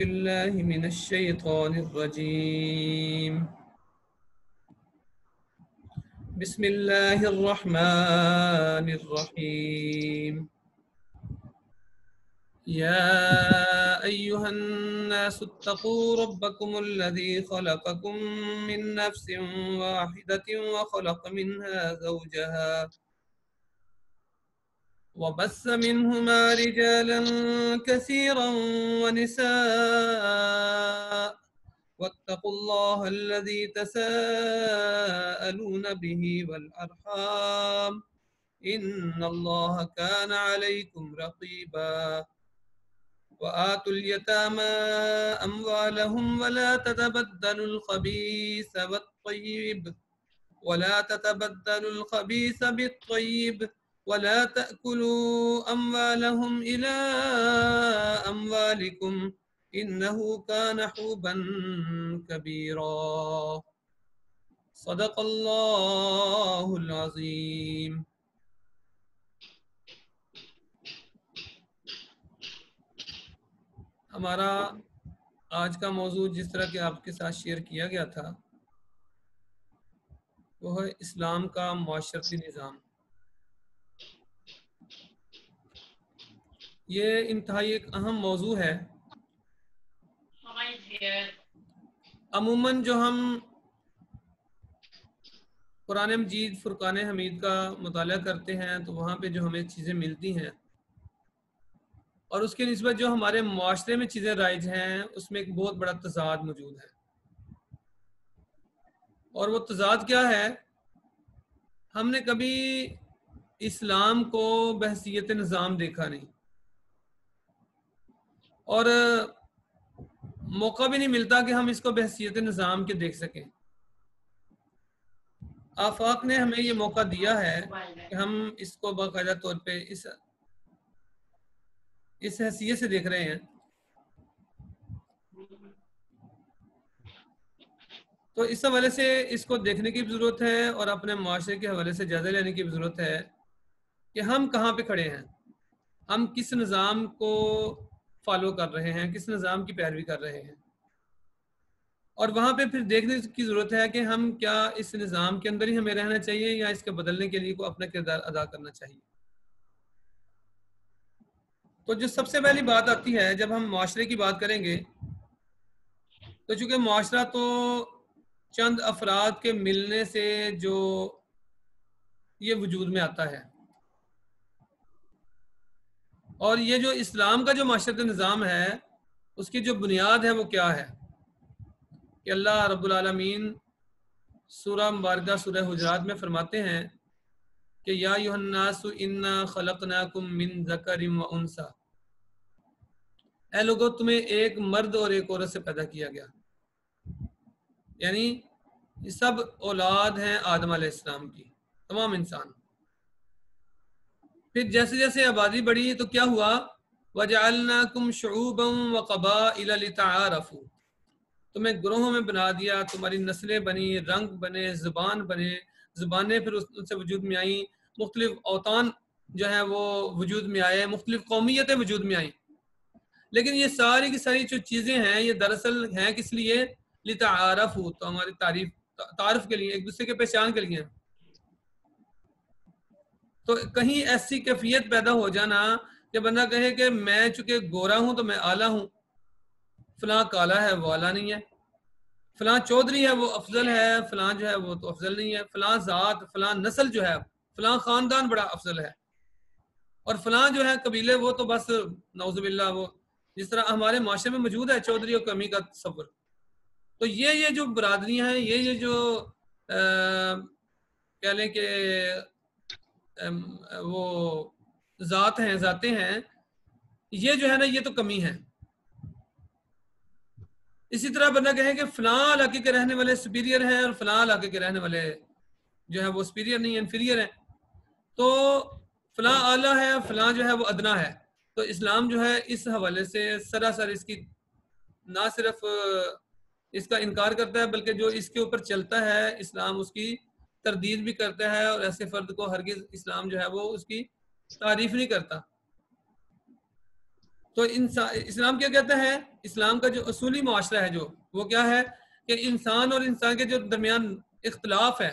بالله من الشيطان الرجيم. بسم الله الرحمن الرحيم. يا أيها الناس اتقوا ربكم الذي خلقكم من نفس واحدة وخلق منها زوجها وبث منهما رجالا كثيرا ونساء واتقوا الله الذي تساءلون به والأرحام إن الله كان عليكم رقيبا وآتوا اليتامى أموالهم ولا تتبدلوا الخبيث بالطيب ولا تأكلوا أموالهم إلى أموالكم إنه كان حوبا كبيرا صدق اللہ العظیم. ہمارا آج کا موضوع جس طرح کہ آپ کے ساتھ شیئر کیا گیا تھا وہ ہے اسلام کا معاشرتی نظام. یہ انتہائی ایک اہم موضوع ہے. عموماً جو ہم قرآن مجید فرقان حمید کا مطالعہ کرتے ہیں تو وہاں پہ جو ہمیں چیزیں ملتی ہیں اور اس کے نسبت جو ہمارے معاشرے میں چیزیں رائج ہیں اس میں ایک بہت بڑا تضاد موجود ہے. اور وہ تضاد کیا ہے؟ ہم نے کبھی اسلام کو بحیثیت نظام دیکھا نہیں اور موقع بھی نہیں ملتا کہ ہم اس کو بحیثیت نظام کے دیکھ سکیں. آفاق نے ہمیں یہ موقع دیا ہے کہ ہم اس کو باقاعدہ طور پہ اس حیثیت سے دیکھ رہے ہیں. تو اس حوالے سے اس کو دیکھنے کی ضرورت ہے اور اپنے معاشرے کے حوالے سے جائزہ لینے کی ضرورت ہے کہ ہم کہاں پہ کھڑے ہیں، ہم کس نظام کو فالو کر رہے ہیں، کس نظام کی پیروی کر رہے ہیں. اور وہاں پہ پھر دیکھنے کی ضرورت ہے کہ ہم کیا اس نظام کے اندر ہی ہمیں رہنا چاہیے یا اس کے بدلنے کے لیے کوئی اپنا کردار ادا کرنا چاہیے. تو جو سب سے پہلی بات آتی ہے جب ہم معاشرے کی بات کریں گے تو چونکہ معاشرہ تو چند افراد کے ملنے سے جو یہ وجود میں آتا ہے، اور یہ جو اسلام کا جو معاشرتی نظام ہے اس کی جو بنیاد ہے وہ کیا ہے کہ اللہ رب العالمین سورہ مبارکہ سورہ حجرات میں فرماتے ہیں کہ یا ایھا الناس انا خلقناکم من ذکر و انثی، اے لوگو تمہیں ایک مرد اور ایک عورت سے پیدا کیا گیا. یعنی یہ سب اولاد ہیں آدم علیہ السلام کی، تمام انسان. پھر جیسے جیسے آبادی بڑھی تو کیا ہوا؟ وَجَعَلْنَاكُمْ شُعُوبًا وَقَبَائِلَ لِتَعَارَفُوا، تمہیں گروہوں میں بنا دیا، تمہاری نسلیں بنی، رنگ بنے، زبان بنے، زبانیں پھر ان سے وجود میں آئیں، مختلف اوطان جو ہیں وہ وجود میں آئے، مختلف قومیتیں وجود میں آئیں. لیکن یہ ساری کی ساری جو چیزیں ہیں یہ دراصل ہیں کس لیے؟ لِتَعَارَفُوا، تو ہماری تعارف کے لیے، ایک دوسرے کے پہچان کے لیے. تو کہیں ایسی کیفیت پیدا ہو جانا کہ بندہ کہے کہ میں چونکہ گورا ہوں تو میں اعلیٰ ہوں، فلاں کالا ہے وہ اعلیٰ نہیں ہے، فلاں چودھری ہے وہ افضل ہے، فلاں جو ہے وہ تو افضل نہیں ہے، فلاں ذات، فلاں نسل جو ہے، فلاں خاندان بڑا افضل ہے، اور فلاں جو ہے قبیلے وہ تو بس نعوذ باللہ وہ جس طرح ہمارے معاشرے میں موجود ہے چودھری اور کمی کا تصور. تو یہ جو برادریاں ہیں، یہ جو کہہ لیں کہ وہ ذاتیں ہیں، یہ جو ہے نا یہ تو کمی ہے. اسی طرح بندہ کہے کہ فلاں علاقے کے رہنے والے سپیریئر ہیں اور فلاں علاقے کے رہنے والے جو ہے وہ سپیریئر نہیں ہیں، انفیریئر ہیں. تو فلاں اعلیٰ ہے، فلاں جو ہے وہ ادنا ہے. تو اسلام جو ہے اس حوالے سے سراسر اس کی نہ صرف اس کا انکار کرتا ہے بلکہ جو اس کے اوپر چلتا ہے اسلام اس کی تردید بھی کرتا ہے، اور ایسے فرد کو ہرگز اسلام جو ہے وہ اس کی تعریف نہیں کرتا. تو اسلام کیا کہتا ہے؟ اسلام کا جو اصولی معاشرہ ہے جو وہ کیا ہے کہ انسان اور انسان کے جو درمیان اختلاف ہے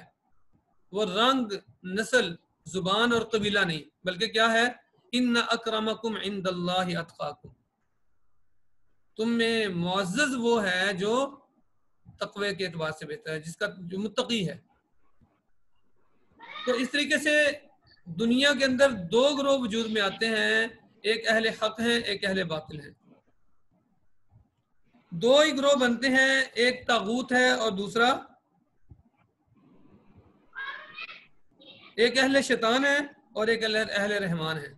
وہ رنگ، نسل، زبان اور قبیلہ نہیں، بلکہ کیا ہے؟ ان اکرمکم عند اللہ اتقاکم، تم میں معزز وہ ہے جو تقوی کے اعتبار سے بہتر ہے، جس کا جو متقی ہے۔ تو اس طریقے سے دنیا کے اندر دو گروہ وجود میں آتے ہیں، ایک اہل حق ہیں، ایک اہل باطل ہیں۔ دو ہی گروہ بنتے ہیں، ایک طاغوت ہے اور دوسرا ایک اہل شیطان ہے اور ایک اہل رحمان ہے،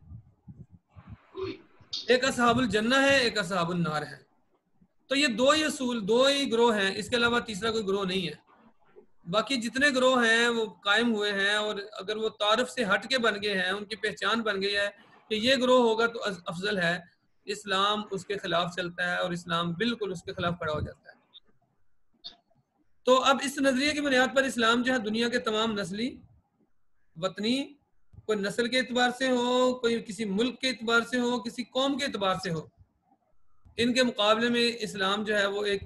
ایک اصحاب الجنہ ہے، ایک اصحاب النار ہے۔ تو یہ دو ہی اصول، دو ہی گروہ ہیں، اس کے علاوہ تیسرا کوئی گروہ نہیں ہے۔ باقی جتنے گروہ ہیں وہ قائم ہوئے ہیں، اور اگر وہ تعارف سے ہٹ کے بن گئے ہیں، ان کی پہچان بن گئی ہے کہ یہ گروہ ہوگا تو افضل ہے، اسلام اس کے خلاف چلتا ہے اور اسلام بالکل اس کے خلاف کھڑا ہو جاتا ہے۔ تو اب اس نظریے کی بنیاد پر اسلام جو ہے دنیا کے تمام نسلی، وطنی، کوئی نسل کے اعتبار سے ہو، کوئی کسی ملک کے اعتبار سے ہو، کسی قوم کے اعتبار سے ہو، ان کے مقابلے میں اسلام جو ہے وہ ایک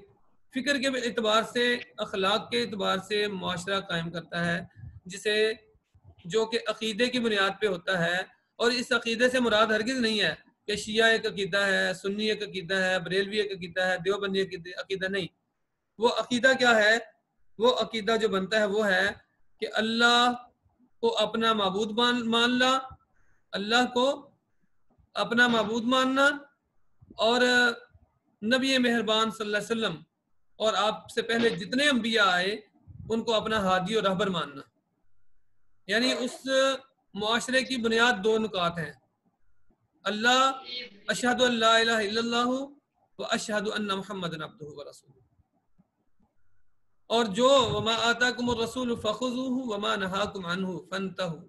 فکر کے اعتبار سے، اخلاق کے اعتبار سے معاشرہ قائم کرتا ہے، جسے جو کہ عقیدے کی بنیاد پہ ہوتا ہے۔ اور اس عقیدے سے مراد ہرگز نہیں ہے کہ شیعہ ایک عقیدہ ہے، سنی ایک عقیدہ ہے، بریلوی ایک عقیدہ ہے، دیوبندی عقیدہ نہیں۔ وہ عقیدہ کیا ہے؟ وہ عقیدہ جو بنتا ہے وہ ہے کہ اللہ کو اپنا معبود ماننا، اللہ کو اپنا معبود ماننا، اور نبی مہربان صلی اللہ علیہ وسلم اور آپ سے پہلے جتنے انبیاء آئے ان کو اپنا ہادی اور رہبر ماننا۔ یعنی اس معاشرے کی بنیاد دو نکات ہیں، اللہ، اشہد ان لا الہ الا اللہ و اشہد ان محمد عبدہ و رسولہ، اور جو وما آتاکم الرسول فخذوہ وما نہاکم عنہ فانتہوا،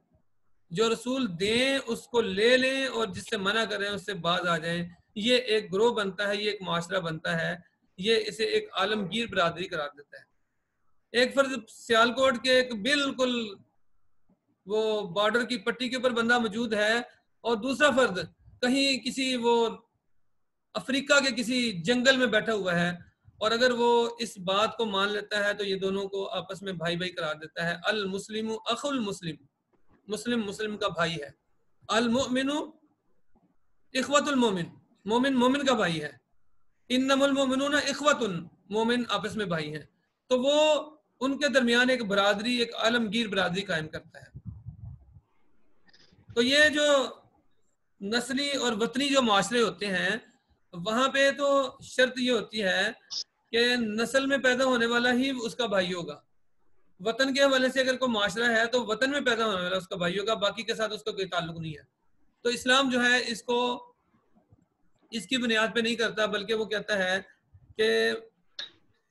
جو رسول دیں اس کو لے لیں اور جس سے منع کریں اس سے باز آ جائیں۔ یہ ایک گروہ بنتا ہے، یہ ایک معاشرہ بنتا ہے، یہ اسے ایک عالمگیر برادری قرار دیتا ہے۔ ایک فرض سیالکوٹ کے ایک بالکل وہ بارڈر کی پٹی کے اوپر بندہ موجود ہے، اور دوسرا فرد کہیں کسی وہ افریقہ کے کسی جنگل میں بیٹھا ہوا ہے، اور اگر وہ اس بات کو مان لیتا ہے تو یہ دونوں کو آپس میں بھائی بھائی قرار دیتا ہے۔ المسلم اخو المسلم، مسلم مسلم کا بھائی ہے۔ المؤمن اخوت المومن، مومن مومن کا بھائی ہے۔ انما المؤمنون اخوت، مومن آپس میں بھائی ہیں۔ تو وہ ان کے درمیان ایک برادری، ایک عالمگیر برادری قائم کرتا ہے۔ تو یہ جو نسلی اور وطنی جو معاشرے ہوتے ہیں، وہاں پہ تو شرط یہ ہوتی ہے کہ نسل میں پیدا ہونے والا ہی اس کا بھائی ہوگا۔ وطن کے حوالے سے اگر کوئی معاشرہ ہے تو وطن میں پیدا ہونے والا اس کا بھائی ہوگا، باقی کے ساتھ اس کا کوئی تعلق نہیں ہے۔ تو اسلام جو ہے اس کو اس کی بنیاد پہ نہیں کرتا، بلکہ وہ کہتا ہے کہ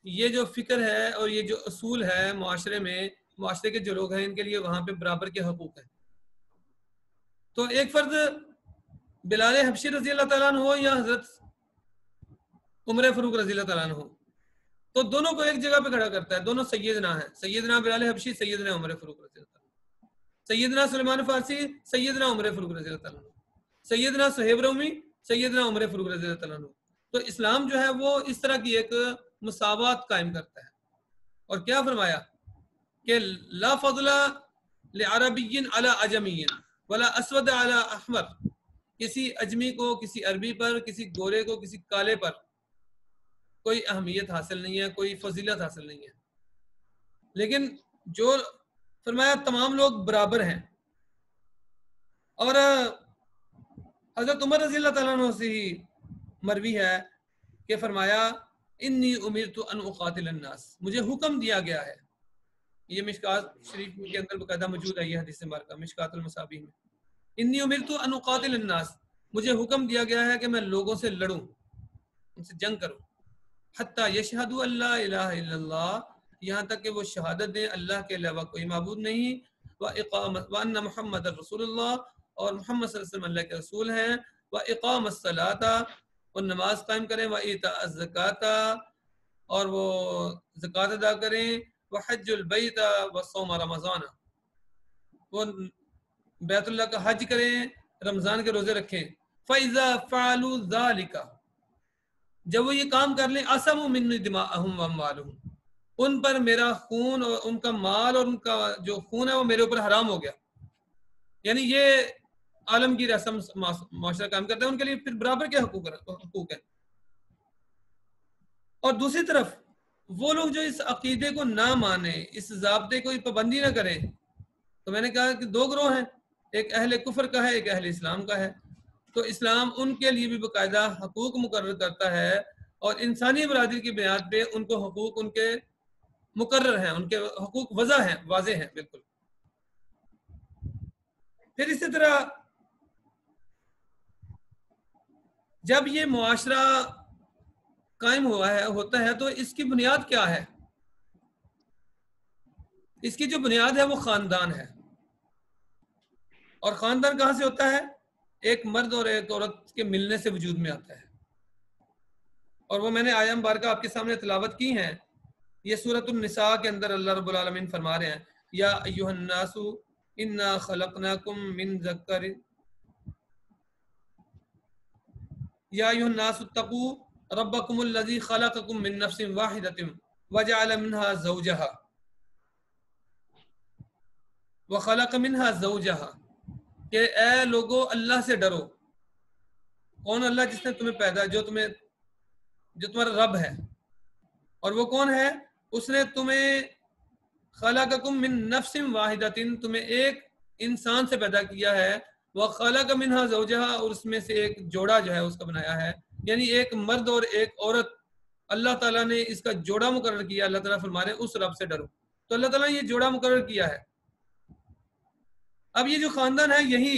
یہ جو فکر ہے اور یہ جو اصول ہے معاشرے میں، معاشرے کے جو لوگ ہیں ان کے لیے وہاں پہ برابر کے حقوق ہیں۔ تو ایک فرد بلال حبشی رضی اللہ تعالیٰ عنہ ہو یا حضرت عمر فاروق رضی اللہ تعالیٰ عنہ ہو، تو دونوں کو ایک جگہ پہ کھڑا کرتا ہے، دونوں سیدنا ہیں، سیدنا بلال حبشی، سیدنا عمر فاروق رضی اللہ تعالیٰ عنہ، سیدنا سلمان فارسی، سیدنا عمر فاروق رضی اللہ تعالیٰ عنہ، سیدنا صہیب رومی، سیدنا عمر فاروق رضی اللہ تعالیٰ عنہ۔ تو اسلام جو ہے وہ اس طرح کی ایک مساوات قائم کرتا ہے، اور کیا فرمایا کہ لا فضل لعربی علی عجمی ولا اسود علی احمر، کسی اجمی کو کسی عربی پر، کسی گورے کو کسی کالے پر کوئی اہمیت حاصل نہیں ہے، کوئی فضیلت حاصل نہیں ہے، لیکن جو فرمایا تمام لوگ برابر ہیں۔ اور حضرت عمر رضی اللہ تعالیٰ عنہ سے ہی مروی ہے کہ فرمایا انی امرت ان اقاتل الناس، مجھے حکم دیا گیا ہے، یہ مشکات شریف کے اندر باقاعدہ موجود ہے، یہ حدیث مبارکہ مشکات المصابیح میں، انی امرت ان اقاتل الناس، مجھے حکم دیا گیا ہے کہ میں لوگوں سے لڑوں، ان سے جنگ کروں، حتی یشہدوا ان لا الہ الا اللہ، یہاں تک کہ وہ شہادت دیں اللہ کے علاوہ کوئی معبود نہیں، وان محمد رسول اللہ، اور محمد صلی اللہ علیہ وسلم اللہ کے رسول ہیں، واقام الصلاۃ، اور نماز قائم کریں، وایتاء الزکاۃ، اور وہ زکوٰۃ ادا کریں، وحج البیت وصوم رمضان، وہ بیت اللہ کا حج کریں، رمضان کے روزے رکھیں، فَإِذَا فَعَلُوا ذَلِكَ، جب وہ یہ کام کر لیں، أَسَمُوا مِنِّي دِمَاءَهُمْ وَأَمْوَالُهُمْ، ان پر میرا خون اور ان کا مال اور ان کا جو خون ہے وہ میرے اوپر حرام ہو گیا. یعنی یہ عالم کی رسم معاشرہ کام کرتے ہیں، ان کے لیے پھر برابر کے حقوق ہیں. اور دوسری طرف وہ لوگ جو اس عقیدے کو نہ مانے، اس ضابطے کو پابندی نہ کرے، تو میں نے کہا کہ دو گروہ ہیں، ایک اہل کفر کا ہے، ایک اہل اسلام کا ہے. تو اسلام ان کے لیے بھی باقاعدہ حقوق مقرر کرتا ہے، اور انسانی برادری کی بنیاد پہ ان کو حقوق ان کے مقرر ہیں، ان کے حقوق واضح ہیں بالکل. پھر اسی طرح جب یہ معاشرہ قائم ہوتا ہے تو اس کی بنیاد کیا ہے؟ اس کی جو بنیاد ہے وہ خاندان ہے. اور خاندان کہاں سے ہوتا ہے؟ ایک مرد اور ایک عورت کے ملنے سے وجود میں آتا ہے. اور وہ میں نے آیہ مبارکہ آپ کے سامنے تلاوت کی ہیں. یہ سورۃ النساء کے اندر اللہ رب العالمین فرما رہے ہیں، یا ایھا الناس انا خلقناکم من ذکر یا ایھا الناس اتقوا ربکم الذی خلقکم من نفس واحدۃ وجعل منها زوجها وخلق منها زوجها، کہ اے لوگو اللہ سے ڈرو. کون اللہ؟ جس نے تمہیں پیدا، جو تمہارا رب ہے. اور وہ کون ہے؟ اس نے تمہیں خلقکم من نفس واحدۃ، تمہیں ایک انسان سے پیدا کیا ہے، وخلق منها زوجها، اور اس میں سے ایک جوڑا جو ہے اس کا بنایا ہے. یعنی ایک مرد اور ایک عورت اللہ تعالیٰ نے اس کا جوڑا مقرر کیا. اللہ تعالیٰ فرما رہے ہیں اس رب سے ڈرو. تو اللہ تعالیٰ نے یہ جوڑا مقرر کیا ہے. اب یہ جو خاندان ہے، یہی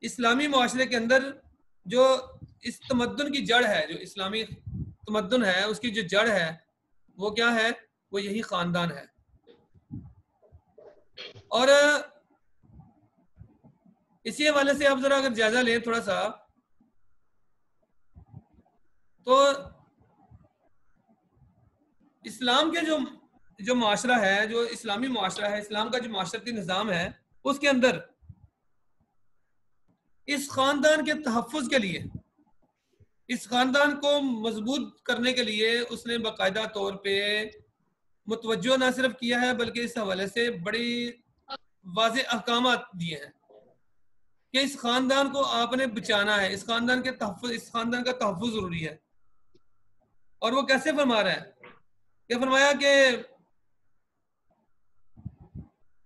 اسلامی معاشرے کے اندر جو اس تمدن کی جڑ ہے، جو اسلامی تمدن ہے اس کی جو جڑ ہے وہ کیا ہے؟ وہ یہی خاندان ہے. اور اسی حوالے سے آپ ذرا اگر جائزہ لیں تھوڑا سا، تو اسلام کے جو معاشرہ ہے، جو اسلامی معاشرہ ہے، اسلام کا جو معاشرتی نظام ہے، اس کے اندر اس خاندان کے تحفظ کے لیے، اس خاندان کو مضبوط کرنے کے لیے اس نے باقاعدہ طور پہ متوجہ نہ صرف کیا ہے بلکہ اس حوالے سے بڑی واضح احکامات دیے ہیں کہ اس خاندان کو آپ نے بچانا ہے، اس خاندان کا تحفظ ضروری ہے. اور وہ کیسے فرما رہا ہے؟ کہ فرمایا کہ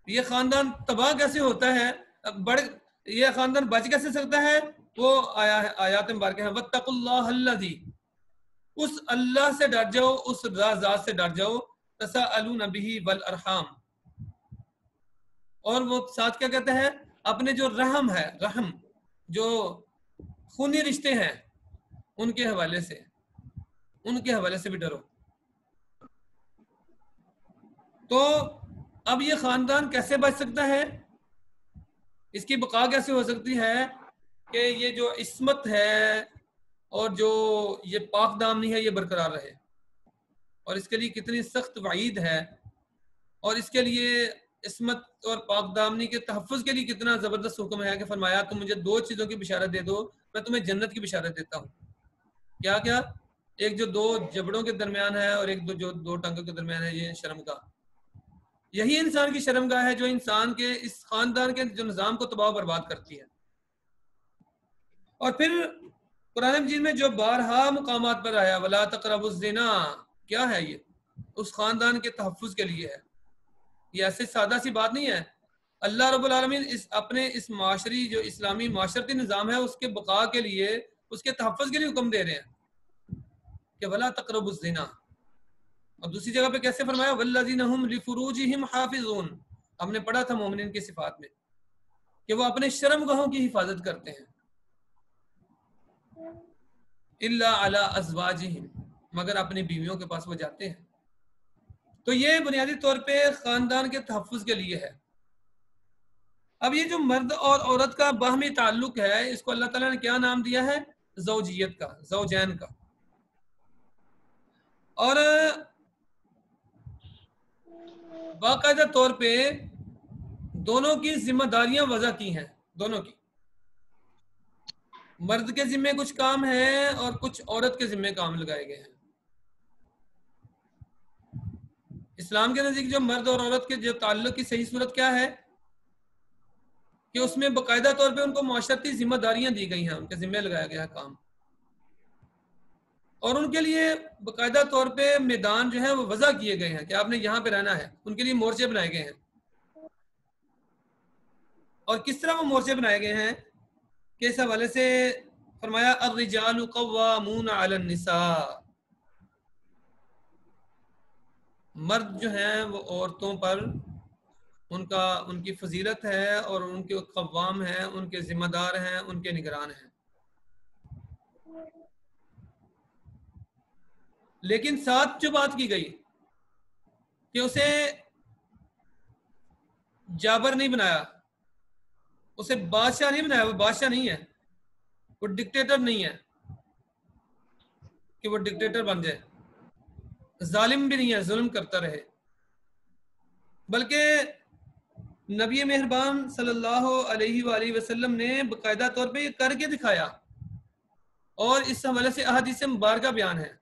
یہ خاندان تباہ کیسے ہوتا ہے، یہ خاندان بچ کیسے سکتا ہے؟ وہ آیات مبارکہ ہیں، واتقوا اللہ الذی، اس اللہ سے ڈر جاؤ، اس ذات سے ڈر جاؤ، تساءلون بہ والارحام، اور وہ ساتھ کیا کہتے ہیں؟ اپنے جو رحم ہے، رحم جو خونی رشتے ہیں ان کے حوالے سے بھی ڈرو. تو اب یہ خاندان کیسے بچ سکتا ہے؟ اس کی بقا کیسے ہو سکتی ہے کہ یہ جو عصمت ہے اور جو یہ پاک دامنی ہے یہ برقرار رہے؟ اور اس کے لیے کتنی سخت وعید ہے، اور اس کے لیے عصمت اور پاک دامنی کے تحفظ کے لیے کتنا زبردست حکم ہے کہ فرمایا تم مجھے دو چیزوں کی بشارت دے دو، میں تمہیں جنت کی بشارت دیتا ہوں. کیا کیا؟ ایک جو دو جبڑوں کے درمیان ہے اور ایک جو دو ٹانگوں کے درمیان ہے، یہ شرمگاہ. یہی انسان کی شرمگاہ ہے جو انسان کے اس خاندان کے جو نظام کو تباہ و برباد کرتی ہے. اور پھر قرآن مجید میں جو بارہا مقامات پر آیا وَلَا تَقْرَبُوا الزِّنَا، کیا ہے؟ یہ اس خاندان کے تحفظ کے لیے ہے. یہ ایسے سادہ سی بات نہیں ہے. اللہ رب العالمین اپنے اس معاشری جو اسلامی معاشرتی نظام ہے اس کے بقا کے لیے، اس کے تحفظ کے لیے حکم دے رہے ہیں کہ وَلَا تَقْرَبُوا الزِّنَا. اور دوسری جگہ پہ کیسے فرمایا؟ وَالَّذِينَ هُمْ لِفُرُوجِهِمْ حَافِظُونَ. ہم نے پڑھا تھا مومنین کی صفات میں کہ وہ اپنے شرمگاہوں کی حفاظت کرتے ہیں، إِلَّا عَلَىٰ أَزْوَاجِهِمْ، مگر اپنی بیویوں کے پاس وہ جاتے ہیں. تو یہ بنیادی طور پہ خاندان کے تحفظ کے لیے ہے. اب یہ جو مرد اور عورت کا باہمی تعلق ہے، اس کو اللہ تعالیٰ نے کیا نام دیا ہے؟ زوجیت کا، زوجین کا. اور باقاعدہ طور پہ دونوں کی ذمہ داریاں وضع کی ہیں، دونوں کی. مرد کے ذمے کچھ کام ہیں اور کچھ عورت کے ذمے کام لگائے گئے ہیں. اسلام کے نزدیک جو مرد اور عورت کے جو تعلق کی صحیح صورت کیا ہے کہ اس میں باقاعدہ طور پہ ان کو معاشرتی ذمہ داریاں دی گئی ہیں، ان کے ذمہ لگایا گیا ہے کام، اور ان کے لیے باقاعدہ طور پہ میدان جو ہے وہ وضع کیے گئے ہیں کہ آپ نے یہاں پہ رہنا ہے. ان کے لیے مورچے بنائے گئے ہیں. اور کس طرح وہ مورچے بنائے گئے ہیں کہ اس حوالے سے فرمایا الرجال قوامون علی النساء، مرد جو ہیں وہ عورتوں پر ان کی فضیلت ہے اور ان کے قوام ہیں، ان کے ذمہ دار ہیں، ان کے نگران ہیں. لیکن ساتھ جو بات کی گئی کہ اسے جابر نہیں بنایا، اسے بادشاہ نہیں بنایا. وہ بادشاہ نہیں ہے، وہ ڈکٹیٹر نہیں ہے کہ وہ ڈکٹیٹر بن جائے، ظالم بھی نہیں ہے ظلم کرتا رہے، بلکہ نبی مہربان صلی اللہ علیہ وآلہ وسلم نے باقاعدہ طور پہ یہ کر کے دکھایا. اور اس حوالے سے احادیث مبارکہ بیان ہے.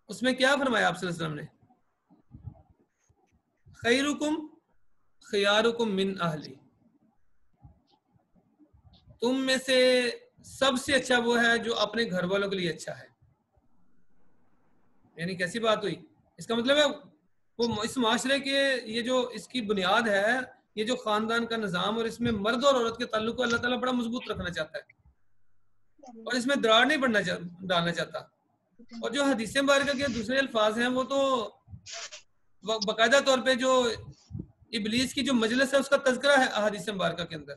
اس میں کیا فرمایا آپ صلی اللہ علیہ وسلم نے؟ خیرکم خیارکم من اہلی، تم میں سے سب سے اچھا وہ ہے جو اپنے گھر والوں کے لیے اچھا ہے. یعنی کیسی بات ہوئی؟ اس کا مطلب ہے وہ اس معاشرے کے یہ جو اس کی بنیاد ہے، یہ جو خاندان کا نظام، اور اس میں مرد اور عورت کے تعلق کو اللہ تعالیٰ بڑا مضبوط رکھنا چاہتا ہے اور اس میں دراڑ نہیں ڈالنا چاہتا. اور جو حدیث مبارکہ کے دوسرے الفاظ ہیں وہ تو باقاعدہ طور پہ جو ابلیس کی جو مجلس ہے اس کا تذکرہ ہے احادیث مبارکہ کے اندر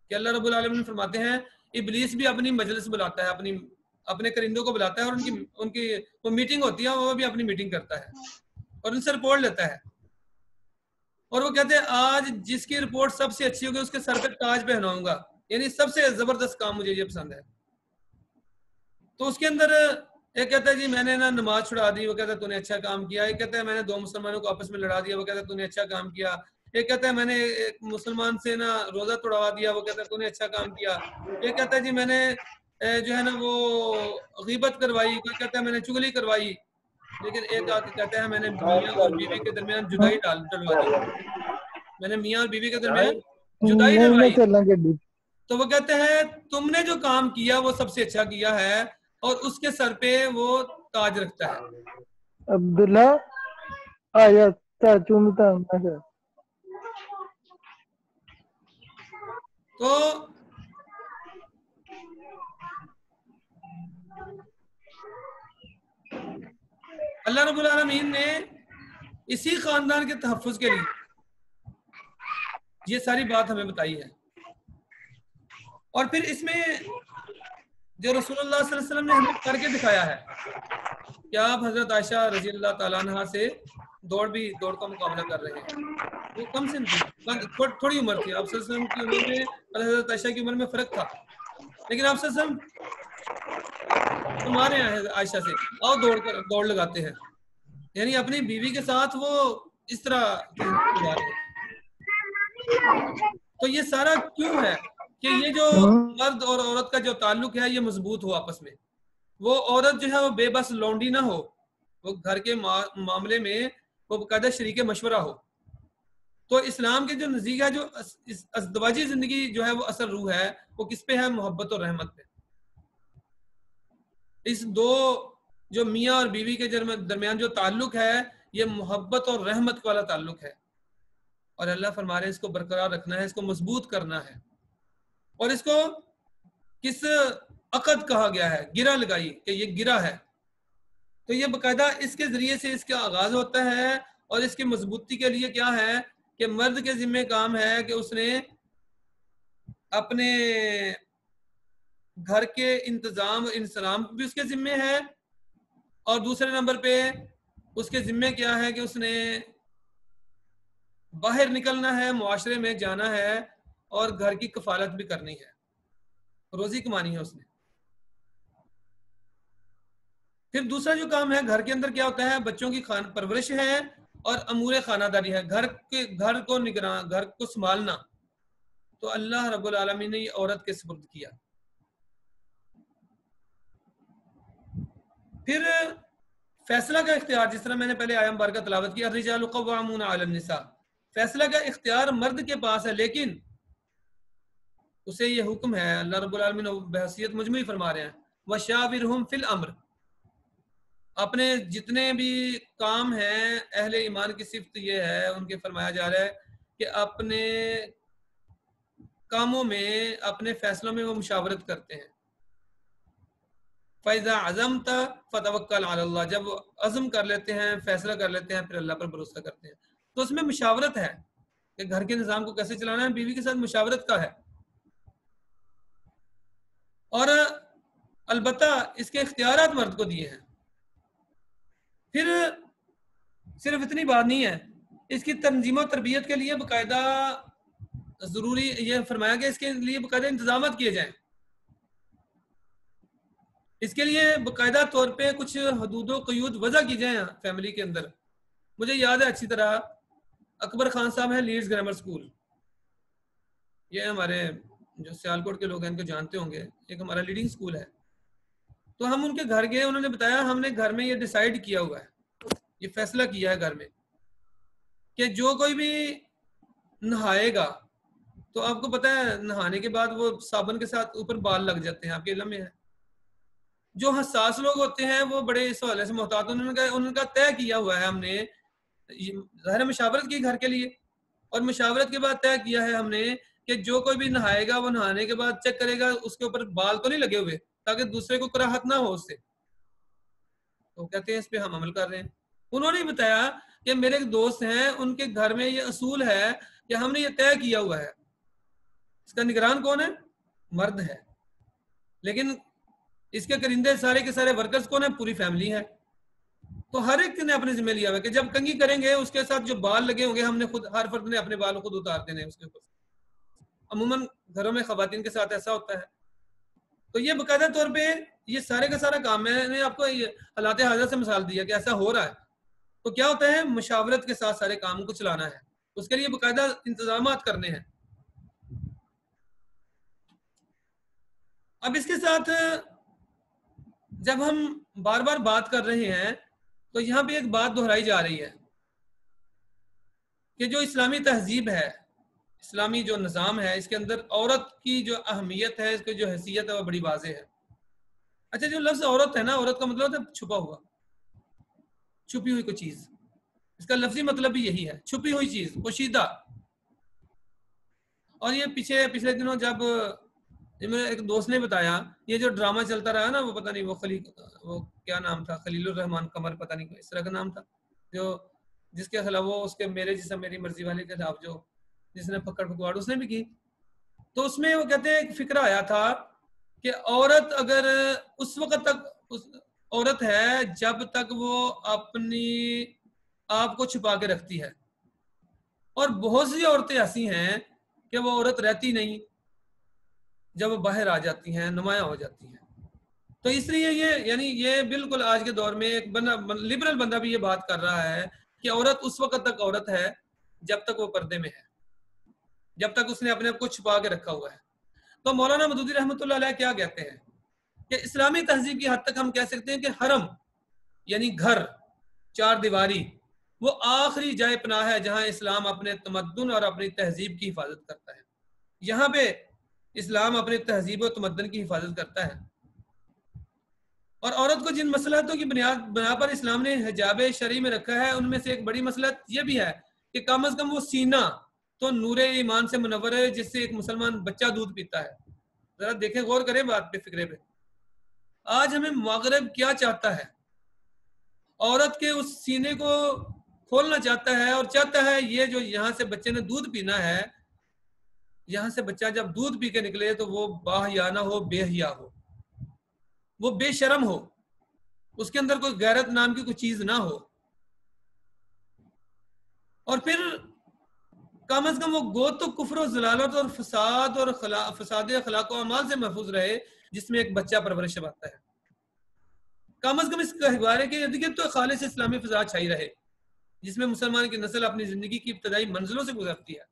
کہ اللہ رب العالمین فرماتے ہیں ابلیس بھی اپنی مجلس بلاتا ہے، اپنے کرندوں کو بلاتا ہے، اور ان کی وہ میٹنگ ہوتی ہے، وہ بھی اپنی میٹنگ کرتا ہے اور ان سے رپورٹ لیتا ہے. اور وہ کہتے ہیں آج جس کی رپورٹ سب سے اچھی ہوگی اس کے سر پہ تاج پہناؤں گا، یعنی سب سے زبردست کام مجھے یہ پسند ہے. تو اس کے اندر ایک کہتا ہے جی میں نے نا نماز چھڑا دی، وہ کہتا ہے تو نے اچھا کام کیا. ایک کہتا ہے میں نے دو مسلمانوں کو آپس میں لڑا دیا، وہ کہتا ہے تو نے اچھا کام کیا. ایک کہتا ہے میں نے ایک مسلمان سے نا روزہ توڑوا دیا، وہ کہتا ہے تو نے اچھا کام کیا. ایک کہتا ہے جی میں نے جو ہے نا وہ غیبت کروائی، کوئی کہتا ہے میں نے چغلی کروائی. لیکن ایک کہتا ہے میں نے میاں اور بیوی کے درمیان جدائی ڈلوا دی، میں نے میاں اور بیوی کے درمیان جدائی ڈلوائی. تو وہ کہتے ہیں تم نے جو کام کیا وہ سب سے اچھا کیا ہے، اور اس کے سر پہ وہ تاج رکھتا ہے. عبداللہ آیا چومتا ہوں. تو اللہ رب العالمین نے اسی خاندان کے تحفظ کے لیے یہ ساری بات ہمیں بتائی ہے. اور پھر اس میں جو رسول اللہ صلی اللہ علیہ وسلم نے ہمیں کر کے دکھایا ہے کہ آپ حضرت عائشہ رضی اللہ تعالیٰ عنہ سے دوڑ کا مقابلہ کر رہے ہیں. وہ کم سن تھی، تھوڑی عمر تھی. آپ صلی اللہ علیہ وسلم کی عمر میں اور حضرت عائشہ کی عمر میں فرق تھا، لیکن آپ صلی اللہ علیہ وسلم تمہارے ہیں عائشہ سے آؤ دوڑ لگاتے ہیں. یعنی اپنی بیوی کے ساتھ وہ اس طرح گزار رہے. تو یہ سارا کیوں ہے کہ یہ جو مرد اور عورت کا جو تعلق ہے یہ مضبوط ہو آپس میں. وہ عورت جو ہے وہ بے بس لونڈی نہ ہو، وہ گھر کے معاملے میں وہ باقاعدہ شریک مشورہ ہو. تو اسلام کے جو نزدیک ہے جو ازدواجی زندگی جو ہے وہ اصل روح ہے وہ کس پہ ہے؟ محبت اور رحمت پہ. اس دو جو میاں اور بیوی کے درمیان جو تعلق ہے یہ محبت اور رحمت والا تعلق ہے، اور اللہ فرما رہے ہیں اس کو برقرار رکھنا ہے، اس کو مضبوط کرنا ہے. اور اس کو کس عقد کہا گیا ہے؟ گرہ لگائی کہ یہ گرہ ہے. تو یہ باقاعدہ اس کے ذریعے سے اس کا آغاز ہوتا ہے، اور اس کی مضبوطی کے لیے کیا ہے کہ مرد کے ذمہ کام ہے کہ اس نے اپنے گھر کے انتظام اور انسلام بھی اس کے ذمہ ہے، اور دوسرے نمبر پہ اس کے ذمہ کیا ہے کہ اس نے باہر نکلنا ہے، معاشرے میں جانا ہے، اور گھر کی کفالت بھی کرنی ہے، روزی کمانی ہے اس نے. پھر دوسرا جو کام ہے گھر کے اندر کیا ہوتا ہے؟ بچوں کی پرورش ہے اور امور خانہ داری ہے، گھر کو سنبھالنا. تو اللہ رب العالمین نے یہ عورت کے سپرد کیا. پھر فیصلہ کا اختیار، جس طرح میں نے پہلے آیہ مبارکہ تلاوت کی، الرجال قوامون علی النساء، فیصلہ کا اختیار مرد کے پاس ہے، لیکن اسے یہ حکم ہے، اللہ رب العالمین بحیثیت مجموعی فرما رہے ہیں، وشاورہم فی الامر، اپنے جتنے بھی کام ہیں، اہل ایمان کی صفت یہ ہے، ان کے فرمایا جا رہا ہے کہ اپنے کاموں میں، اپنے فیصلوں میں وہ مشاورت کرتے ہیں. فَإِذَا عَزَمْتَ فَتَوَكَّلْ عَلَى اللَّهِ، جب وہ عزم کر لیتے ہیں، فیصلہ کر لیتے ہیں، پھر اللہ پر بھروسہ کرتے ہیں. تو اس میں مشاورت ہے کہ گھر کے نظام کو کیسے چلانا ہے، بیوی کے ساتھ مشاورت کا ہے. اور البتہ اس کے اختیارات مرد کو دیے ہیں. پھر صرف اتنی بات نہیں ہے، اس کی تنظیم و تربیت کے لیے باقاعدہ ضروری یہ فرمایا کہ اس کے لیے باقاعدہ انتظامات کیے جائیں. اس کے لیے باقاعدہ طور پہ کچھ حدود و قیود وضع کی جائیں فیملی کے اندر. مجھے یاد ہے اچھی طرح، اکبر خان صاحب ہیں لیڈز گرامر سکول، یہ ہمارے جو سیالکوٹ کے لوگ ہیں ان کو جانتے ہوں گے، ایک ہمارا لیڈنگ سکول ہے. تو ہم ان کے گھر گئے، انہوں نے بتایا ہم نے گھر میں یہ ڈیسائیڈ کیا ہوا ہے، یہ فیصلہ کیا ہے گھر میں کہ جو کوئی بھی نہائے گا، تو آپ کو پتہ ہے نہانے کے بعد وہ صابن کے ساتھ اوپر بال لگ جاتے ہیں، آپ کے علم میں ہے. جو حساس لوگ ہوتے ہیں وہ بڑے اس حوالے سے محتاط، انہوں کا طے کیا ہوا ہے ہم نے، ظاہر مشاورت کی گھر کے لیے، اور مشاورت کے بعد طے کیا ہے ہم نے کہ جو کوئی بھی نہائے گا وہ نہانے کے بعد چیک کرے گا اس کے اوپر بال تو نہیں لگے ہوئے، تاکہ دوسرے کو کراہت نہ ہو اس سے. تو کہتے ہیں اس پہ ہم عمل کر رہے ہیں. انہوں نے بتایا کہ میرے ایک دوست ہیں، ان کے گھر میں یہ اصول ہے کہ ہم نے یہ طے کیا ہوا ہے، اس کا نگران کون ہے؟ مرد ہے، لیکن اس کے کرندے سارے کے سارے ورکرز کون ہیں؟ پوری فیملی ہے. تو ہر ایک نے اپنے ذمہ لیا ہوا کہ جب کنگھی کریں گے اس کے ساتھ جو بال لگے ہوں گے ہم نے خود، ہر فرد نے اپنے بال خود اتار دینے اس کے اوپر. عموماً گھروں میں خواتین کے ساتھ ایسا ہوتا ہے. تو یہ باقاعدہ طور پہ یہ سارے کا سارا کام، میں نے آپ کو حالات حاضر سے مثال دیا کہ ایسا ہو رہا ہے. تو کیا ہوتا ہے؟ مشاورت کے ساتھ سارے کام کو چلانا ہے، اس کے لیے باقاعدہ انتظامات کرنے ہیں. اب اس کے ساتھ جب ہم بار بار بات کر رہے ہیں تو یہاں پہ ایک بات دہرائی جا رہی ہے کہ جو اسلامی تہذیب ہے، اسلامی جو نظام ہے، اس کے اندر عورت کی جو اہمیت ہے، اس کی جو حیثیت ہے وہ بڑی واضح ہے. اچھا، جو لفظ عورت ہے نا، عورت کا مطلب ہوتا ہے چھپا ہوا، چھپی ہوئی کوئی چیز، اس کا لفظی مطلب بھی یہی ہے، چھپی ہوئی چیز، پوشیدہ. اور یہ پچھلے دنوں جب میرے ایک دوست نے بتایا، یہ جو ڈرامہ چلتا رہا نا، وہ پتہ نہیں وہ کیا نام تھا، خلیل الرحمان قمر، پتہ نہیں اس طرح کا نام تھا، جو جس کے خلاف وہ اس کے میرے جیسا میری مرضی والے کے خلاف جو جس نے پکڑ پکواڑ اس نے بھی کی. تو اس میں وہ کہتے ہیں ایک فکرہ آیا تھا کہ عورت اگر اس وقت تک عورت ہے جب تک وہ اپنی آپ کو چھپا کے رکھتی ہے، اور بہت سی عورتیں ایسی ہیں کہ وہ عورت رہتی نہیں، جب وہ باہر آ جاتی ہیں نمایاں ہو جاتی ہیں. تو اس لیے یہ بالکل آج کے دور میں ایک لبرل بندہ بھی یہ بات کر رہا ہے کہ عورت اس وقت تک عورت ہے جب تک وہ پردے میں ہے، جب تک اس نے اپنے آپ کو چھپا کے رکھا ہوا ہے. تو مولانا مودودی رحمۃ اللہ علیہ کیا کہتے ہیں کہ اسلامی تہذیب کی حد تک ہم کہہ سکتے ہیں کہ حرم یعنی گھر، چار دیواری، وہ آخری جائے پناہ ہے جہاں اسلام اپنے تمدن اور اپنی تہذیب کی حفاظت کرتا ہے. یہاں پہ اسلام اپنے تہذیب و تمدن کی حفاظت کرتا ہے. اور عورت کو جن مصلحتوں کی بنا پر اسلام نے حجاب شرعی میں رکھا ہے، ان میں سے ایک بڑی مصلحت یہ بھی ہے کہ کم از کم وہ سینہ تو نور ایمان سے منور ہے، جس سے ایک مسلمان بچہ دودھ پیتا ہے. ذرا دیکھیں، غور کریں بات پہ، فکرے پہ. آج ہمیں مغرب کیا چاہتا ہے؟ عورت کے اس سینے کو کھولنا چاہتا ہے، اور چاہتا ہے یہ جو یہاں سے بچے نے دودھ پینا ہے، یہاں سے بچہ جب دودھ پی کے نکلے تو وہ باحیا نہ ہو، بے حیا ہو، وہ بے شرم ہو، اس کے اندر کوئی غیرت نام کی کوئی چیز نہ ہو، اور پھر کم از کم وہ گوت و کفر و ضلالت اور فساد اور فساد اخلاق و اعمال سے محفوظ رہے جس میں ایک بچہ پرورش پاتا ہے. کم از کم اس گہوارے کے ارد گرد تو خالص اسلامی فضا چھائی رہے جس میں مسلمان کی نسل اپنی زندگی کی ابتدائی منزلوں سے گزرتی ہے.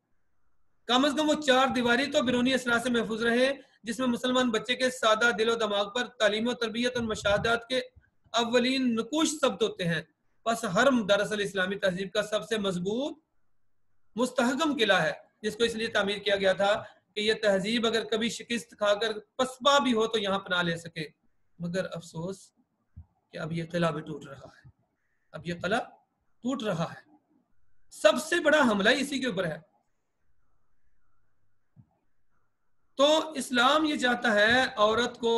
کم از کم وہ 4 دیواری تو بیرونی اثرات سے محفوظ رہے، جس میں مسلمان بچے کے سادہ دل و دماغ پر تعلیم و تربیت اور مشاہدات کے اولین نقوش ثبت ہوتے ہیں۔ بس حرم دراصل اسلامی تہذیب کا سب سے مضبوط مستحکم قلعہ ہے، جس کو اس لیے تعمیر کیا گیا تھا کہ یہ تہذیب اگر کبھی شکست کھا کر پسپا بھی ہو تو یہاں پناہ لے سکے۔ مگر افسوس کہ اب یہ قلعہ بھی ٹوٹ رہا ہے، اب یہ قلعہ ٹوٹ رہا ہے۔ سب سے بڑا حملہ اسی کے اوپر ہے۔ تو اسلام یہ چاہتا ہے عورت کو،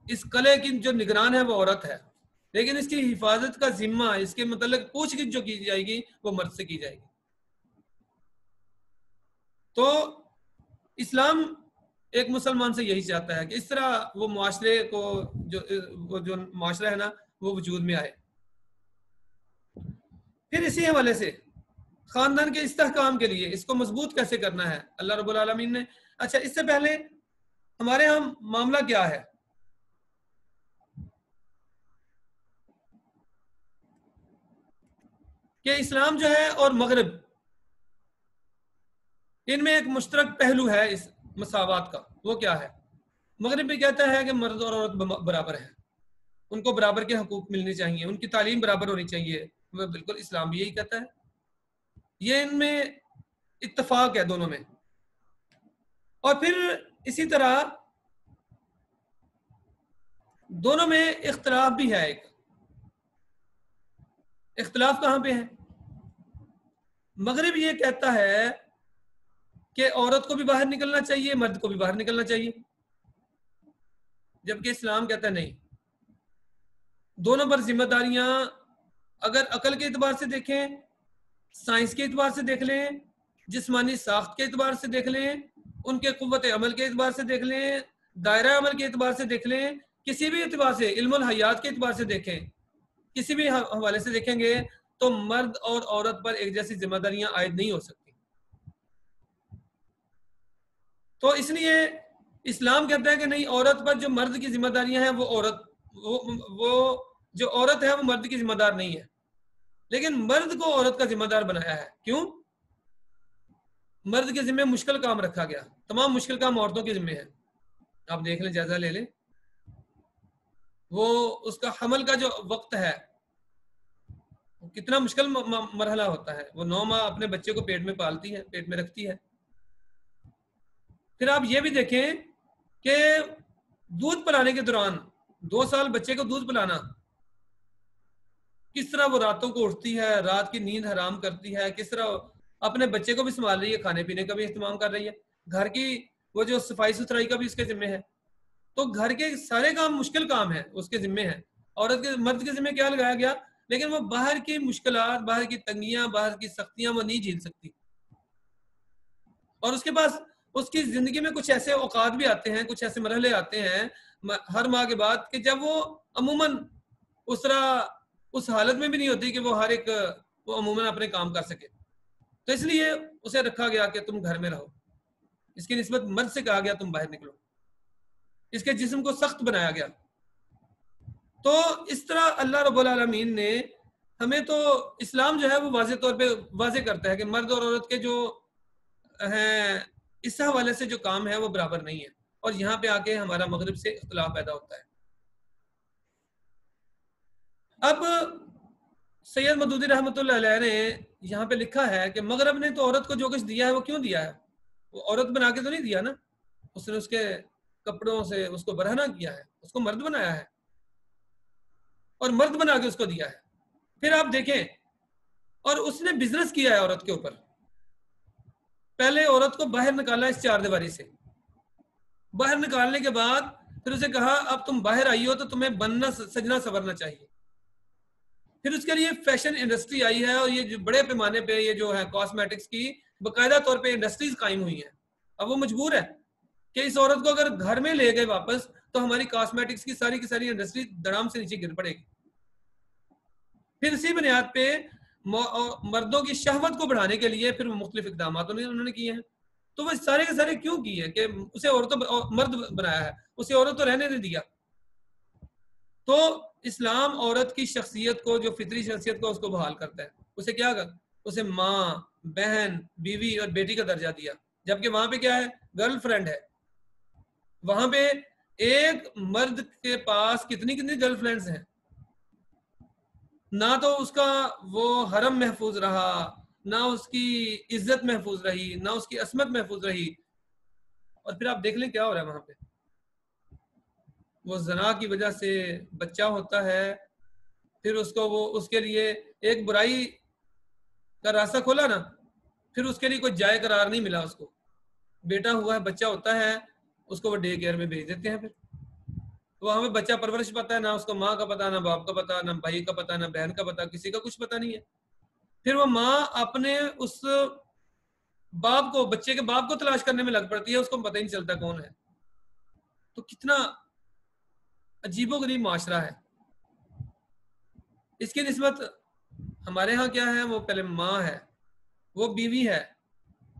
اس قلعے کی جو نگران ہے وہ عورت ہے، لیکن اس کی حفاظت کا ذمہ، اس کے متعلق پوچھ گچھ جو کی جائے گی وہ مرد سے کی جائے گی۔ تو اسلام ایک مسلمان سے یہی چاہتا ہے کہ اس طرح وہ معاشرے کو جو معاشرہ ہے نا وہ وجود میں آئے۔ پھر اسی حوالے سے خاندان کے استحکام کے لیے اس کو مضبوط کیسے کرنا ہے اللہ رب العالمین نے، اچھا اس سے پہلے ہمارے ہاں معاملہ کیا ہے کہ اسلام جو ہے اور مغرب، ان میں ایک مشترک پہلو ہے اس مساوات کا۔ وہ کیا ہے؟ مغرب بھی کہتا ہے کہ مرد اور عورت برابر ہیں، ان کو برابر کے حقوق ملنے چاہیے، ان کی تعلیم برابر ہونی چاہیے۔ بالکل اسلام بھی یہی کہتا ہے، یہ ان میں اتفاق ہے دونوں میں۔ اور پھر اسی طرح دونوں میں اختلاف بھی ہے۔ ایک اختلاف کہاں پہ ہے؟ مغرب یہ کہتا ہے کہ عورت کو بھی باہر نکلنا چاہیے، مرد کو بھی باہر نکلنا چاہیے، جبکہ اسلام کہتا ہے نہیں، دونوں پر ذمہ داریاں اگر عقل کے اعتبار سے دیکھیں، سائنس کے اعتبار سے دیکھ لیں، جسمانی ساخت کے اعتبار سے دیکھ لیں، ان کے قوت عمل کے اعتبار سے دیکھ لیں، دائرہ عمل کے اعتبار سے دیکھ لیں، کسی بھی اعتبار سے، علم الحیات کے اعتبار سے دیکھیں، کسی بھی حوالے سے دیکھیں گے تو مرد اور عورت پر ایک جیسی ذمہ داریاں عائد نہیں ہو سکتی۔ تو اس لیے اسلام کہتا ہے کہ نہیں، عورت پر جو مرد کی ذمہ داریاں ہیں وہ جو عورت ہے وہ مرد کی ذمہ دار نہیں ہے، لیکن مرد کو عورت کا ذمہ دار بنایا ہے۔ کیوں؟ مرد کے ذمہ مشکل کام رکھا گیا، تمام مشکل کام عورتوں کے ذمہ ہے۔ آپ دیکھ لیں، جائزہ لے لیں، وہ اس کا حمل کا جو وقت ہے کتنا مشکل مرحلہ ہوتا ہے۔ وہ 9 ماہ اپنے بچے کو پیٹ میں پالتی ہے، پیٹ میں رکھتی ہے۔ پھر آپ یہ بھی دیکھیں کہ دودھ پلانے کے دوران 2 سال بچے کو دودھ پلانا، کس طرح وہ راتوں کو اٹھتی ہے، رات کی نیند حرام کرتی ہے، کس طرح اپنے بچے کو بھی سنبھال رہی ہے، کھانے پینے کا بھی اہتمام کر رہی ہے، گھر کی وہ جو صفائی ستھرائی کا بھی اس کے ذمہ ہے۔ تو گھر کے سارے کام مشکل کام ہیں، اس کے ذمہ ہیں۔ مرد کے ذمہ کیا لگایا گیا؟ لیکن وہ باہر کی مشکلات، باہر کی تنگیاں، باہر کی سختیاں وہ نہیں جھیل سکتی، اور اس کے پاس اس کی زندگی میں کچھ ایسے اوقات بھی آتے ہیں، کچھ ایسے مرحلے آتے ہیں ہر ماہ کے بعد کہ جب وہ عموماً اس طرح اس حالت میں بھی نہیں ہوتی کہ وہ ہر ایک وہ عموماً اپنے کام کر سکے۔ تو اس لیے اسے رکھا گیا کہ تم گھر میں رہو، اس کی نسبت مرد سے کہا گیا تم باہر نکلو، اس کے جسم کو سخت بنایا گیا۔ تو اس طرح اللہ رب العالمین نے ہمیں، تو اسلام جو ہے وہ واضح طور پہ واضح کرتا ہے کہ مرد اور عورت کے جو ہیں اس حوالے سے جو کام ہے وہ برابر نہیں ہے، اور یہاں پہ آ کے ہمارا مغرب سے اختلاف پیدا ہوتا ہے۔ اب سید مودودی رحمۃ اللہ علیہ نے یہاں پہ لکھا ہے کہ مغرب نے تو عورت کو جو کچھ دیا ہے وہ کیوں دیا ہے؟ وہ عورت بنا کے تو نہیں دیا نا، اس نے اس کے کپڑوں سے اس کو برہنہ کیا ہے، اس کو مرد بنایا ہے اور مرد بنا کے اس کو دیا ہے۔ پھر آپ دیکھیں، اور اس نے بزنس کیا ہے عورت کے اوپر۔ پہلے عورت کو باہر نکالا اس 4 دیواری سے، باہر نکالنے کے بعد پھر اسے کہا اب تم باہر آئی ہو تو تمہیں بننا سجنا سورنا چاہیے۔ پھر اس کے لیے فیشن انڈسٹری آئی ہے، اور یہ جو بڑے پیمانے پہ یہ جو ہے کاسمیٹکس کی باقاعدہ طور پہ انڈسٹریز قائم ہوئی ہیں۔ اب وہ مجبور ہے کہ اس عورت کو اگر گھر میں لے گئے واپس تو ہماری کاسمیٹکس کی ساری انڈسٹری دڑام سے نیچے گر پڑے گی۔ پھر اسی بنیاد پہ مردوں کی شہوت کو بڑھانے کے لیے پھر مختلف اقدامات انہوں نے کیے ہیں۔ تو وہ سارے کے سارے کیوں کیے کہ اسے مرد بنایا ہے، اسے عورت تو رہنے نہیں دیا۔ تو اسلام عورت کی شخصیت کو، جو فطری شخصیت کو، اس کو بحال کرتا ہے۔ اسے کیا کر، اسے ماں، بہن بیوی اور بیٹی کا درجہ دیا، جبکہ وہاں پہ کیا ہے؟ گرل فرینڈ ہے۔ وہاں پہ ایک مرد کے پاس کتنی گرل فرینڈز ہیں، نہ تو اس کا وہ حرم محفوظ رہا، نہ اس کی عزت محفوظ رہی، نہ اس کی عصمت محفوظ رہی۔ اور پھر آپ دیکھ لیں کیا ہو رہا ہے وہاں پہ، وہ زنا کی وجہ سے بچہ ہوتا ہے، پھر اس کو وہ اس کے لیے ایک برائی کا راستہ کھولا نا، پھر اس کے لیے کوئی جائے قرار نہیں ملا۔ اس کو بیٹا ہوا ہے، بچہ ہوتا ہے، اس کو وہ ڈے کیئر میں بھیج دیتے ہیں۔ پھر وہ ہمیں بچہ پرورش پتہ ہے، نہ اس کو ماں کا پتہ، نہ باپ کا پتہ، نہ بھائی کا پتہ، نہ بہن کا پتہ، کسی کا کچھ پتہ نہیں ہے۔ پھر وہ ماں اپنے اس باپ کو، بچے کے باپ کو تلاش کرنے میں لگ پڑتی ہے، اس کو پتہ ہی نہیں چلتا کون ہے۔ تو کتنا عجیب و غریب معاشرہ ہے۔ اس کی نسبت ہمارے ہاں کیا ہے؟ وہ پہلے ماں ہے، وہ بیوی ہے،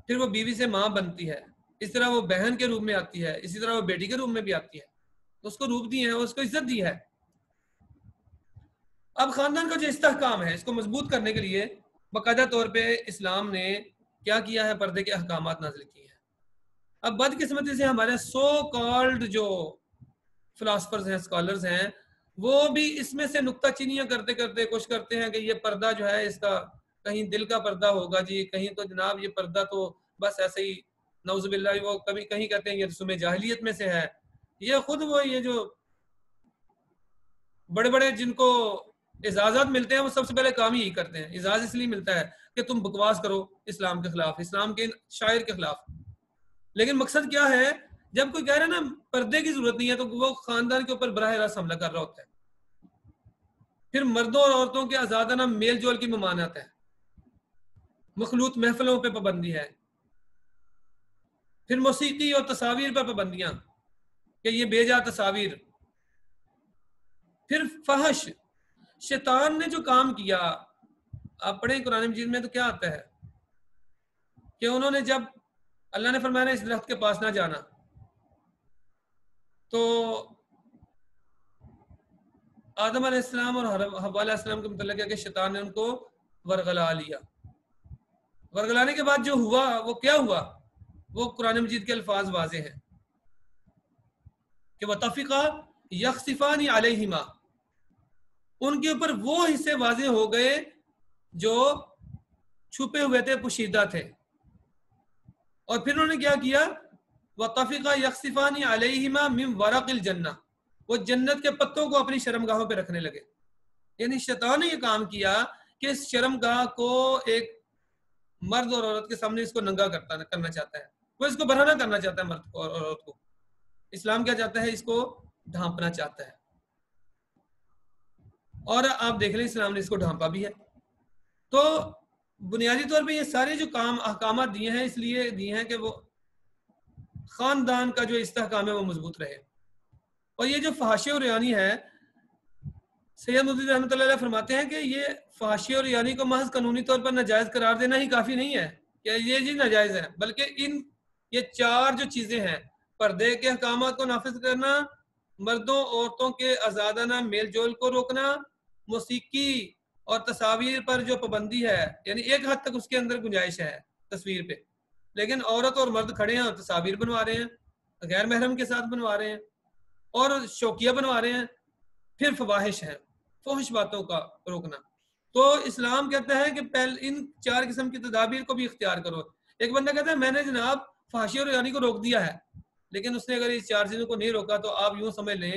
پھر وہ بیوی سے ماں بنتی ہے، اس طرح وہ بہن کے روپ میں آتی ہے، اسی طرح وہ بیٹی کے روپ میں بھی آتی ہے، اس کو روپ دی ہے، اس کو عزت دی ہے۔ اب خاندان کا جو استحکام ہے، اس کو مضبوط کرنے کے لیے باقاعدہ طور پہ اسلام نے کیا کیا ہے؟ پردے کے احکامات نازل کیے ہیں۔ اب بدقسمتی سے ہمارے سو کالڈ جو فلاسفرز ہیں، اسکالرز ہیں، وہ بھی اس میں سے نکتہ چینیاں کرتے کرتے کوشش کرتے ہیں کہ یہ پردہ جو ہے اس کا کہیں دل کا پردہ ہوگا جی، کہیں تو جناب یہ پردہ تو بس ایسے ہی نعوذ باللہ، وہ کبھی کہیں کہتے ہیں یہ رسوم جاہلیت میں سے ہے۔ یہ خود وہ یہ جو بڑے بڑے جن کو اعزازات ملتے ہیں، وہ سب سے پہلے کام ہی کرتے ہیں۔ اعزاز اس لیے ملتا ہے کہ تم بکواس کرو اسلام کے خلاف، اسلام کے شاعر کے خلاف۔ لیکن مقصد کیا ہے؟ جب کوئی کہہ رہا ہے نا پردے کی ضرورت نہیں ہے، تو وہ خاندان کے اوپر براہ راست حملہ کر رہا ہوتا ہے۔ پھر مردوں اور عورتوں کے آزادانہ میل جول کی ممانعت ہے، مخلوط محفلوں پہ پابندی ہے، پھر موسیقی اور تصاویر پر پابندیاں کہ یہ بے جا تصاویر، پھر فحش۔ شیطان نے جو کام کیا، آپ پڑھیں قرآن مجید میں تو کیا آتا ہے کہ انہوں نے جب اللہ نے فرمایا اس درخت کے پاس نہ جانا، تو آدم علیہ السلام اور حوا علیہ السلام کے متعلق ہے کہ شیطان نے ان کو ورغلا لیا۔ ورغلانے کے بعد جو ہوا وہ کیا ہوا؟ وہ قرآن مجید کے الفاظ واضح ہیں کہ وَطَفِقَا يَخْصِفَانِ عَلَيْهِمَا، ان کے اوپر وہ حصے واضح ہو گئے جو چھپے ہوئے تھے، پوشیدہ تھے۔ اور پھر انہوں نے کیا کیا؟ وَطَفِقَا يَخْصِفَانِ عَلَيْهِمَا مِنْ وَرَقِ الْجَنَّةِ، وہ جنت کے پتوں کو اپنی شرمگاہوں پہ رکھنے لگے۔ یعنی شیطان نے یہ کام کیا کہ اس شرمگاہ کو ایک مرد اور عورت کے سامنے اس کو ننگا کرنا چاہتا ہے، وہ اس کو برہنہ کرنا چاہتا ہے مرد کو اور عورت کو۔ اسلام کیا چاہتا ہے؟ اس کو ڈھانپنا چاہتا ہے، اور آپ دیکھ لیں اسلام نے اس کو ڈھانپا بھی ہے۔ تو بنیادی طور پہ یہ سارے جو احکامات دیے ہیں، اس لیے دیے ہیں کہ وہ خاندان کا جو استحکام ہے وہ مضبوط رہے۔ اور یہ جو فحاشی اور ریانی ہے، سید مدعی رحمۃ اللہ علیہ فرماتے ہیں کہ یہ فحاشی اور ریانی کو محض قانونی طور پر ناجائز قرار دینا ہی کافی نہیں ہے کہ یہ چیز ناجائز ہے، بلکہ یہ چار جو چیزیں ہیں، پردے کے احکامات کو نافذ کرنا، مردوں عورتوں کے آزادانہ میل جول کو روکنا، موسیقی اور تصاویر پر جو پابندی ہے، یعنی ایک حد تک اس کے اندر گنجائش ہے تصویر پہ، لیکن عورت اور مرد کھڑے ہیں تصاویر بنوا رہے ہیں، غیر محرم کے ساتھ بنوا رہے ہیں اور شوقیہ بنوا رہے ہیں۔ پھر فواحش ہے، فحش باتوں کا روکنا۔ تو اسلام کہتا ہے کہ پہلے ان چار قسم کی تدابیر کو بھی اختیار کرو۔ ایک بندہ کہتا ہے میں نے جناب فحاشی اور ریانی کو روک دیا ہے، لیکن اس نے اگر اس چار چیزوں کو نہیں روکا تو آپ یوں سمجھ لیں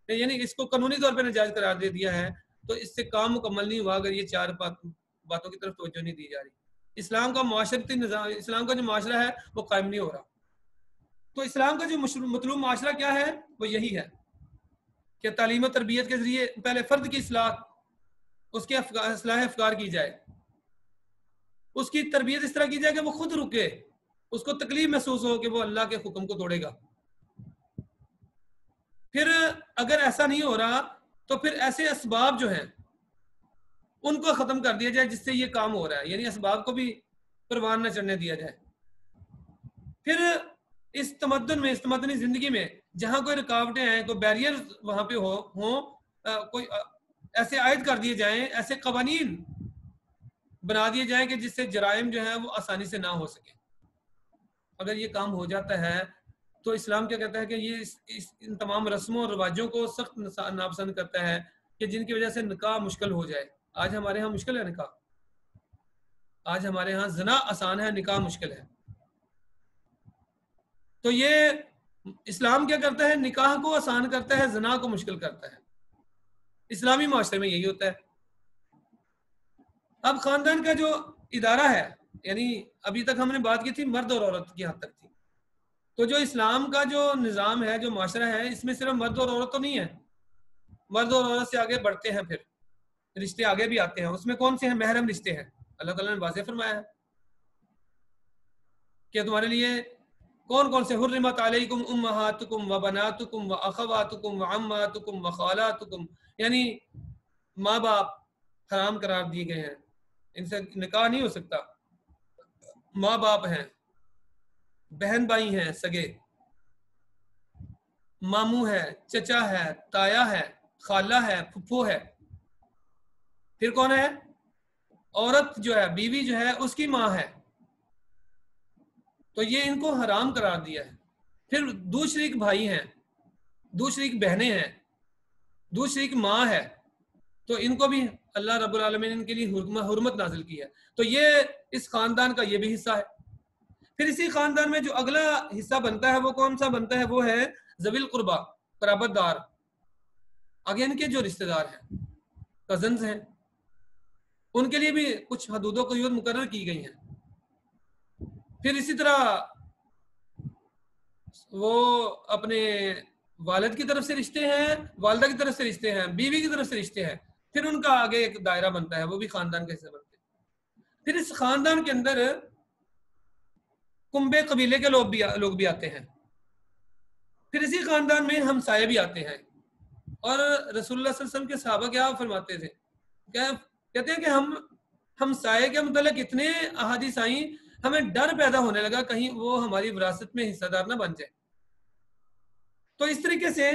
کہ یعنی اس کو قانونی طور پہ ناجائز قرار دے دیا ہے، تو اس سے کام مکمل نہیں ہوا اگر یہ چار باتوں کی طرف توجہ نہیں دی جا رہی۔ اسلام کا معاشرتی نظام، اسلام کا جو معاشرہ ہے وہ قائم نہیں ہو رہا۔ تو اسلام کا جو مطلوب معاشرہ کیا ہے؟ وہ یہی ہے کہ تعلیم و تربیت کے ذریعے پہلے فرد کی اصلاح، اس کے اصلاح افکار کی جائے، اس کی تربیت اس طرح کی جائے کہ وہ خود رکے، اس کو تکلیف محسوس ہو کہ وہ اللہ کے حکم کو توڑے گا۔ پھر اگر ایسا نہیں ہو رہا تو پھر ایسے اسباب جو ہیں ان کو ختم کر دیا جائے جس سے یہ کام ہو رہا ہے، یعنی اسباب کو بھی پروان نہ چڑھنے دیا جائے۔ پھر اس تمدن میں، اس تمدنی زندگی میں جہاں کوئی رکاوٹیں ہیں، کوئی بیریئر وہاں پہ ہوں، کوئی ایسے عائد کر دیے جائیں، ایسے قوانین بنا دیے جائیں کہ جس سے جرائم جو ہیں وہ آسانی سے نہ ہو سکیں. اگر یہ کام ہو جاتا ہے تو اسلام کیا کہتا ہے کہ یہ ان تمام رسموں اور رواجوں کو سخت ناپسند کرتا ہے کہ جن کی وجہ سے نکاح مشکل ہو جائے. آج ہمارے ہاں مشکل ہے نکاح, آج ہمارے ہاں زنا آسان ہے, نکاح مشکل ہے. تو یہ اسلام کیا کرتا ہے, نکاح کو آسان کرتا ہے, زنا کو مشکل کرتا ہے. اسلامی معاشرے میں یہی ہوتا ہے. اب خاندان کا جو ادارہ ہے, یعنی ابھی تک ہم نے بات کی تھی مرد اور عورت کی حد تک تھی, تو جو اسلام کا جو نظام ہے, جو معاشرہ ہے, اس میں صرف مرد اور عورت تو نہیں ہے, مرد اور عورت سے آگے بڑھتے ہیں, پھر رشتے آگے بھی آتے ہیں. اس میں کون سے ہیں؟ محرم رشتے ہیں. اللہ تعالیٰ نے واضح فرمایا ہے کہ تمہارے لیے کون کون سے حرمت علیکم امہاتکم و بناتکم و اخواتکم و عماتکم و خالاتکم, یعنی ماں باپ حرام قرار دیے گئے ہیں, ان سے نکاح نہیں ہو سکتا. ماں باپ ہیں, بہن بھائی ہیں سگے, ماموں ہے, چچا ہے, تایا ہے, خالہ ہے, پھپھو ہے. پھر کون ہے؟ عورت جو ہے, بیوی جو ہے, اس کی ماں ہے. تو یہ ان کو حرام قرار دیا ہے. پھر دوسری بھائی ہیں, دوسری بہنیں ہیں, دوسری ماں ہے, تو ان کو بھی اللہ رب العالمین ان کے لیے حرمت نازل کی ہے. تو یہ اس خاندان کا یہ بھی حصہ ہے. پھر اسی خاندان میں جو اگلا حصہ بنتا ہے وہ کون سا بنتا ہے؟ وہ ہے ذوی القربہ, قرابت دار. آگے ان کے جو رشتہ دار ہیں, کزنز ہیں, ان کے لیے بھی کچھ حدود و قیود مقرر کی گئی ہیں. پھر اسی طرح وہ اپنے والد کی طرف سے رشتے ہیں, والدہ کی طرف سے رشتے ہیں, بیوی کی طرف سے رشتے ہیں. پھر ان کا آگے ایک دائرہ بنتا ہے, وہ بھی خاندان کا حصہ بنتے ہیں. پھر اس خاندان کے اندر کنبے قبیلے کے لوگ بھی آتے ہیں. پھر اسی خاندان میں ہمسائے بھی آتے ہیں. اور رسول اللہ صلی اللہ علیہ وسلم کے صحابہ کیا فرماتے تھے, کہتے ہیں کہ ہمسائے کے متعلق اتنے احادیث آئیں, ہمیں ڈر پیدا ہونے لگا کہیں وہ ہماری وراثت میں حصہ دار نہ بن جائے. تو اس طریقے سے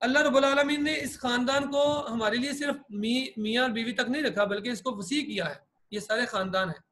اللہ رب العالمین نے اس خاندان کو ہمارے لیے صرف میاں اور بیوی تک نہیں رکھا, بلکہ اس کو وسیع کیا ہے. یہ سارے خاندان ہیں.